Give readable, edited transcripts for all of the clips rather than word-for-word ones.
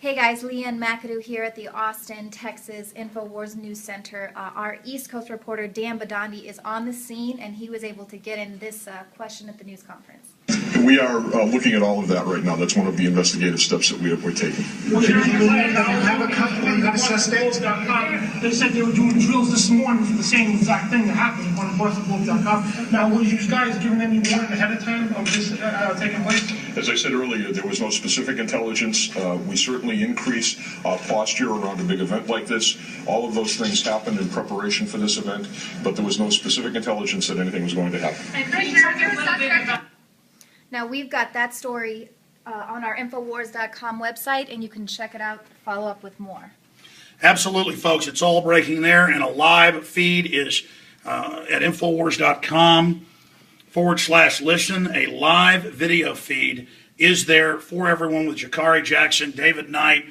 Hey guys, Leanne McAdoo here at the Austin, Texas InfoWars News Center. Our East Coast reporter Dan Badandi is on the scene, and he was able to get in this question at the news conference. We are looking at all of that right now. That's one of the investigative steps that we're taking. They said they were doing drills this morning for the same exact thing that happened on BostonGlobe.com. Now, were you guys given any warning ahead of time of this taking place? As I said earlier, there was no specific intelligence. We certainly increase posture around a big event like this. All of those things happened in preparation for this event, but there was no specific intelligence that anything was going to happen. Now, we've got that story on our Infowars.com website, and you can check it out, follow up with more. Absolutely, folks. It's all breaking there, and a live feed is at Infowars.com/listen. A live video feed is there for everyone with Jakari Jackson, David Knight,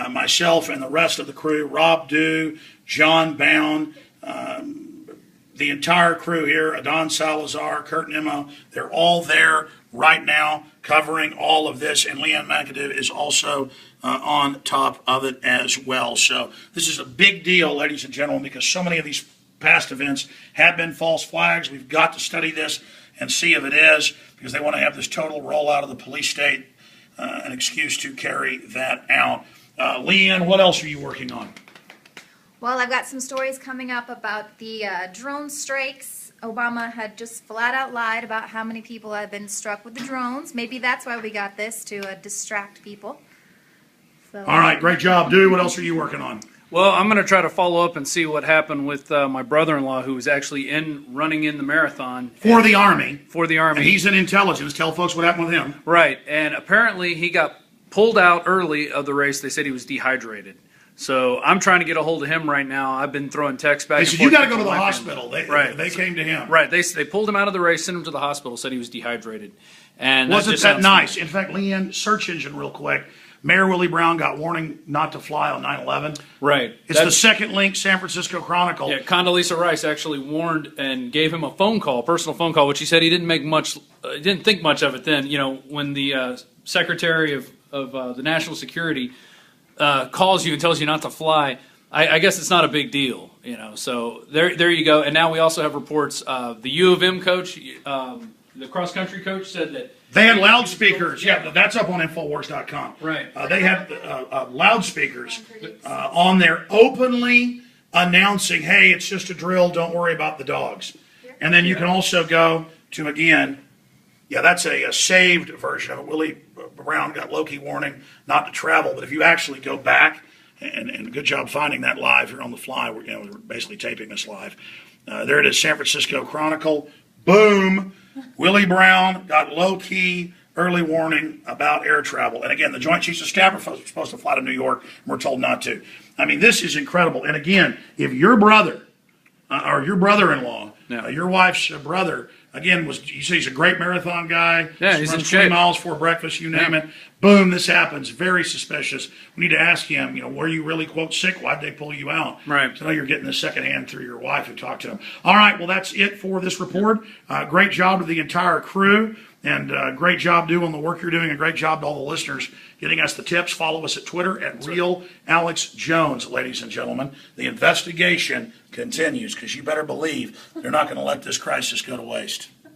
myself, and the rest of the crew, Rob Dew, John Bound, the entire crew here, Adon Salazar, Kurt Nimmo. They're all there right now covering all of this, and Leanne McAdoo is also on top of it as well. So this is a big deal, ladies and gentlemen, because so many of these past events have been false flags. We've got to study this and see if it is, because they want to have this total rollout of the police state, an excuse to carry that out. Leanne, what else are you working on? Well, I've got some stories coming up about the drone strikes. Obama had just flat out lied about how many people had been struck with the drones. Maybe that's why we got this, to distract people. So, all right, great job. Dew, what else are you working on? Well, I'm going to try to follow up and see what happened with my brother-in-law, who was actually running in the marathon. For the Army. For the Army. And he's in intelligence. Tell folks what happened with him. Right, and apparently he got pulled out early of the race. They said he was dehydrated. So I'm trying to get a hold of him right now. I've been throwing texts back and forth. They said, you got to go to the hospital. They came to him. Right. They pulled him out of the race, sent him to the hospital, said he was dehydrated. And wasn't that nice? In fact, Leanne, search engine real quick. Mayor Willie Brown got warning not to fly on 9/11. Right. It's the second link, San Francisco Chronicle. Yeah, Condoleezza Rice actually warned and gave him a phone call, personal phone call, which he said he didn't make much, didn't think much of it then. You know, when the Secretary of the National Security calls you and tells you not to fly, I guess it's not a big deal, you know. So there you go. And now we also have reports. The U of M coach, the cross country coach, said that they had loudspeakers. Yeah, that's up on Infowars.com. Right. They had loudspeakers on there openly announcing, "Hey, it's just a drill. Don't worry about the dogs." And then you can also go to, again, yeah, that's a saved version of it. Willie Brown got low-key warning not to travel, but if you actually go back, and good job finding that live here on the fly. We're basically taping this live. There it is, San Francisco Chronicle. Boom. Willie Brown got low-key early warning about air travel. And again, the Joint Chiefs of Staff are supposed to fly to New York, and we're told not to. I mean, this is incredible. And again, if your brother or your brother-in-law, your wife's brother, again, you say he's a great marathon guy. Yeah, he's in 20 shape. miles for breakfast, you name it. Boom, this happens. Very suspicious. We need to ask him, were you really, quote, sick? Why'd they pull you out? Right. So now you're getting this secondhand through your wife who talked to him. All right, well, that's it for this report. Great job to the entire crew, and great job doing the work you're doing, and great job to all the listeners getting us the tips. Follow us at Twitter at Real Alex Jones, ladies and gentlemen. The investigation continues, because you better believe they're not going to let this crisis go to waste.